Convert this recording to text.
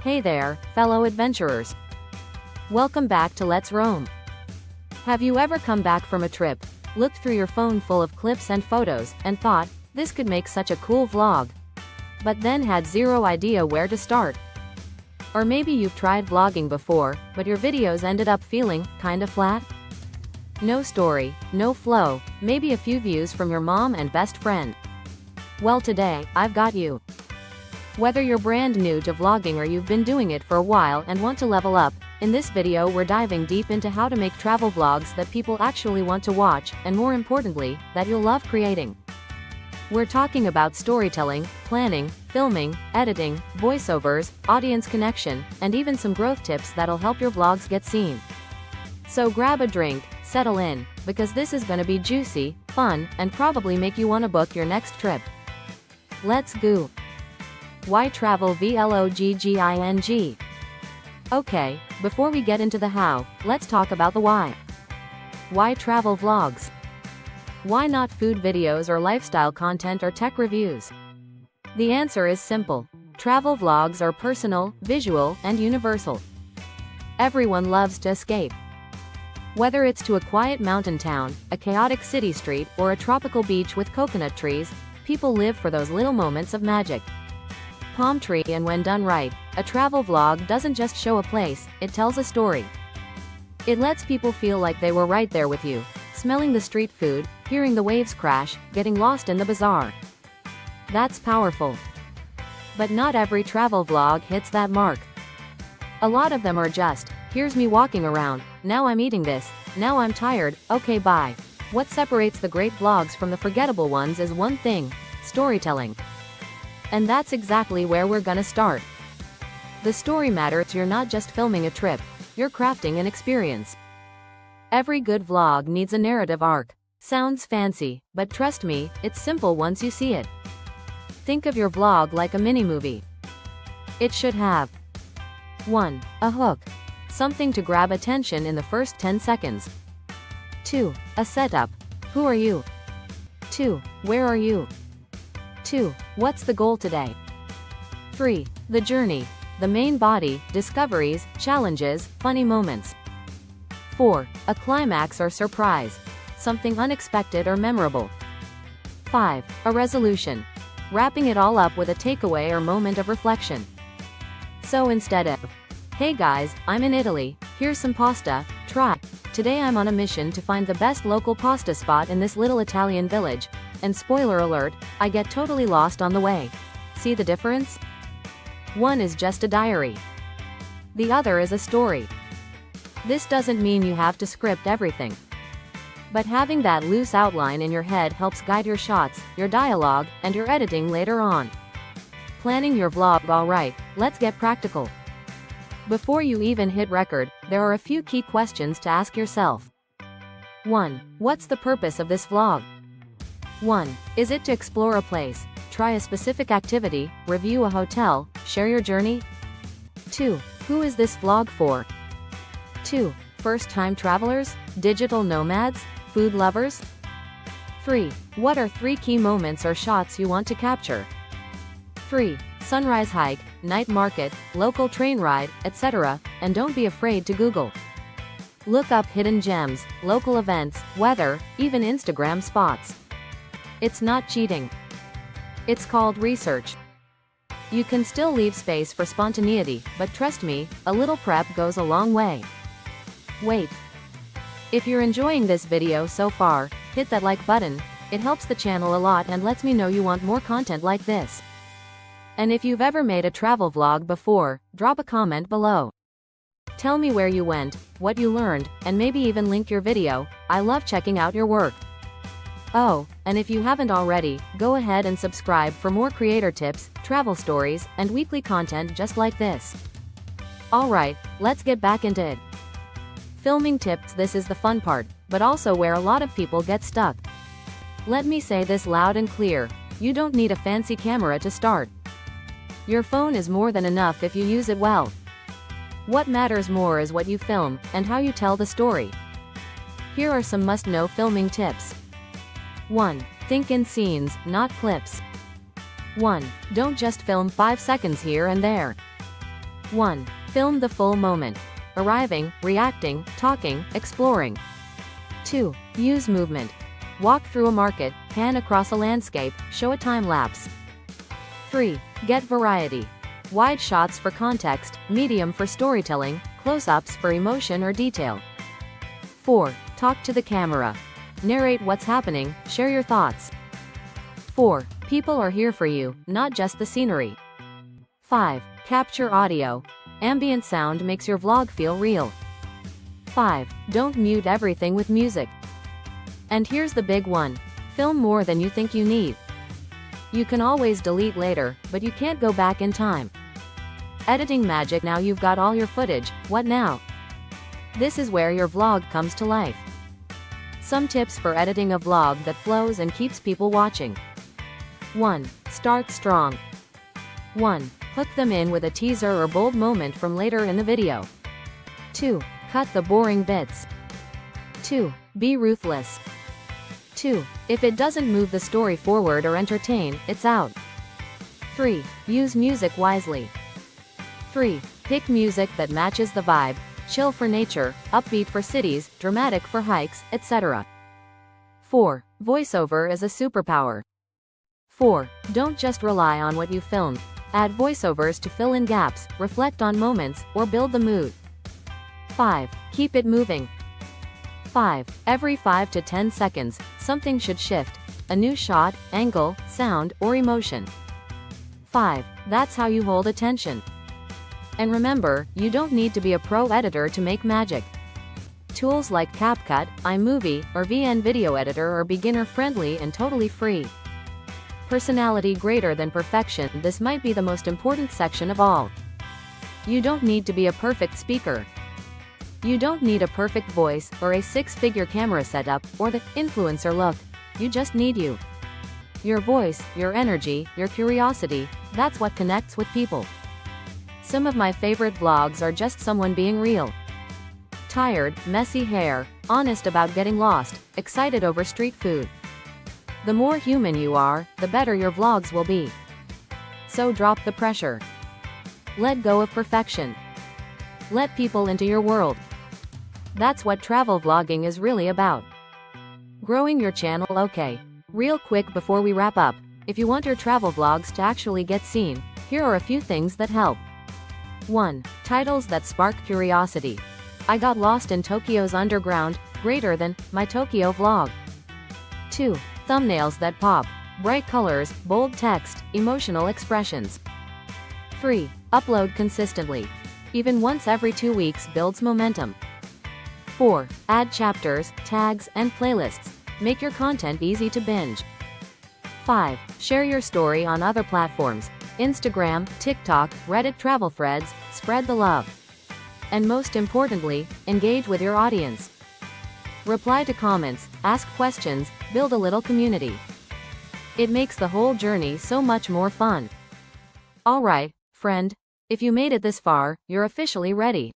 Hey there, fellow adventurers. Welcome back to Let's Roam. Have you ever come back from a trip, looked through your phone full of clips and photos, and thought, this could make such a cool vlog, but then had zero idea where to start? Or maybe you've tried vlogging before, but your videos ended up feeling kinda flat? No story, no flow, maybe a few views from your mom and best friend. Well, today, I've got you. Whether you're brand new to vlogging or you've been doing it for a while and want to level up, in this video we're diving deep into how to make travel vlogs that people actually want to watch, and more importantly, that you'll love creating. We're talking about storytelling, planning, filming, editing, voiceovers, audience connection, and even some growth tips that'll help your vlogs get seen. So grab a drink, settle in, because this is gonna be juicy, fun, and probably make you wanna book your next trip. Let's go. Why travel vlogging? Okay, before we get into the how, let's talk about the why. Why travel vlogs? Why not food videos or lifestyle content or tech reviews? The answer is simple. Travel vlogs are personal, visual, and universal. Everyone loves to escape. Whether it's to a quiet mountain town, a chaotic city street, or a tropical beach with coconut trees, people live for those little moments of magic. Palm tree, and when done right, a travel vlog doesn't just show a place, it tells a story. It lets people feel like they were right there with you, smelling the street food, hearing the waves crash, getting lost in the bazaar. That's powerful. But not every travel vlog hits that mark. A lot of them are just, here's me walking around, now I'm eating this, now I'm tired, okay bye. What separates the great vlogs from the forgettable ones is one thing: storytelling. And that's exactly where we're gonna start. The story matters. You're not just filming a trip, you're crafting an experience. Every good vlog needs a narrative arc. Sounds fancy, but trust me, it's simple once you see it. Think of your vlog like a mini-movie. It should have 1. A hook. Something to grab attention in the first 10 seconds. 2. A setup. Who are you? 2. Where are you? 2. What's the goal today? 3. The journey. The main body, discoveries, challenges, funny moments. 4. A climax or surprise. Something unexpected or memorable. 5. A resolution. Wrapping it all up with a takeaway or moment of reflection. So instead of, hey guys, I'm in Italy, here's some pasta, try. Today I'm on a mission to find the best local pasta spot in this little Italian village. And spoiler alert, I get totally lost on the way. See the difference? One is just a diary. The other is a story. This doesn't mean you have to script everything. But having that loose outline in your head helps guide your shots, your dialogue, and your editing later on. Planning your vlog. Alright, let's get practical. Before you even hit record, there are a few key questions to ask yourself. 1. What's the purpose of this vlog? 1. Is it to explore a place, try a specific activity, review a hotel, share your journey? 2. Who is this vlog for? 2. First-time travelers, digital nomads, food lovers? 3. What are 3 key moments or shots you want to capture? 3. Sunrise hike, night market, local train ride, etc., and don't be afraid to Google. Look up hidden gems, local events, weather, even Instagram spots. It's not cheating. It's called research. You can still leave space for spontaneity, but trust me, a little prep goes a long way. Wait. If you're enjoying this video so far, hit that like button. It helps the channel a lot and lets me know you want more content like this. And if you've ever made a travel vlog before, drop a comment below. Tell me where you went, what you learned, and maybe even link your video. I love checking out your work. Oh, and if you haven't already, go ahead and subscribe for more creator tips, travel stories, and weekly content just like this. Alright, let's get back into it. Filming tips. This is the fun part, but also where a lot of people get stuck. Let me say this loud and clear, you don't need a fancy camera to start. Your phone is more than enough if you use it well. What matters more is what you film, and how you tell the story. Here are some must-know filming tips. 1. Think in scenes, not clips. 1. Don't just film 5 seconds here and there. 1. Film the full moment. Arriving, reacting, talking, exploring. 2. Use movement. Walk through a market, pan across a landscape, show a time lapse. 3. Get variety. Wide shots for context, medium for storytelling, close-ups for emotion or detail. 4. Talk to the camera. Narrate what's happening, share your thoughts. 4. People are here for you, not just the scenery. 5. Capture audio. Ambient sound makes your vlog feel real. 5. Don't mute everything with music. And here's the big one. Film more than you think you need. You can always delete later, but you can't go back in time. Editing magic. Now you've got all your footage, what now? This is where your vlog comes to life. Some tips for editing a vlog that flows and keeps people watching. 1. Start strong. 1. Hook them in with a teaser or bold moment from later in the video. 2. Cut the boring bits. 2. Be ruthless. 2. If it doesn't move the story forward or entertain, it's out. 3. Use music wisely. 3. Pick music that matches the vibe, chill for nature, upbeat for cities, dramatic for hikes, etc. 4. Voiceover is a superpower. 4. Don't just rely on what you filmed. Add voiceovers to fill in gaps, reflect on moments, or build the mood. 5. Keep it moving. 5. Every 5 to 10 seconds, something should shift. A new shot, angle, sound, or emotion. 5. That's how you hold attention. And remember, you don't need to be a pro editor to make magic. Tools like CapCut, iMovie, or VN Video Editor are beginner-friendly and totally free. Personality greater than perfection. This might be the most important section of all. You don't need to be a perfect speaker. You don't need a perfect voice, or a six-figure camera setup, or the influencer look. You just need you. Your voice, your energy, your curiosity, that's what connects with people. Some of my favorite vlogs are just someone being real. Tired, messy hair, honest about getting lost, excited over street food. The more human you are, the better your vlogs will be. So drop the pressure. Let go of perfection. Let people into your world. That's what travel vlogging is really about. Growing your channel. Okay. Real quick before we wrap up, if you want your travel vlogs to actually get seen, here are a few things that help. 1. Titles that spark curiosity. I got lost in Tokyo's underground, greater than my Tokyo vlog. 2. Thumbnails that pop. Bright colors, bold text, emotional expressions. 3. Upload consistently. Even once every 2 weeks builds momentum. 4. Add chapters, tags, and playlists. Make your content easy to binge. 5. Share your story on other platforms. Instagram, TikTok, Reddit travel threads, spread the love. And most importantly, engage with your audience. Reply to comments, ask questions, build a little community. It makes the whole journey so much more fun. Alright, friend. If you made it this far, you're officially ready.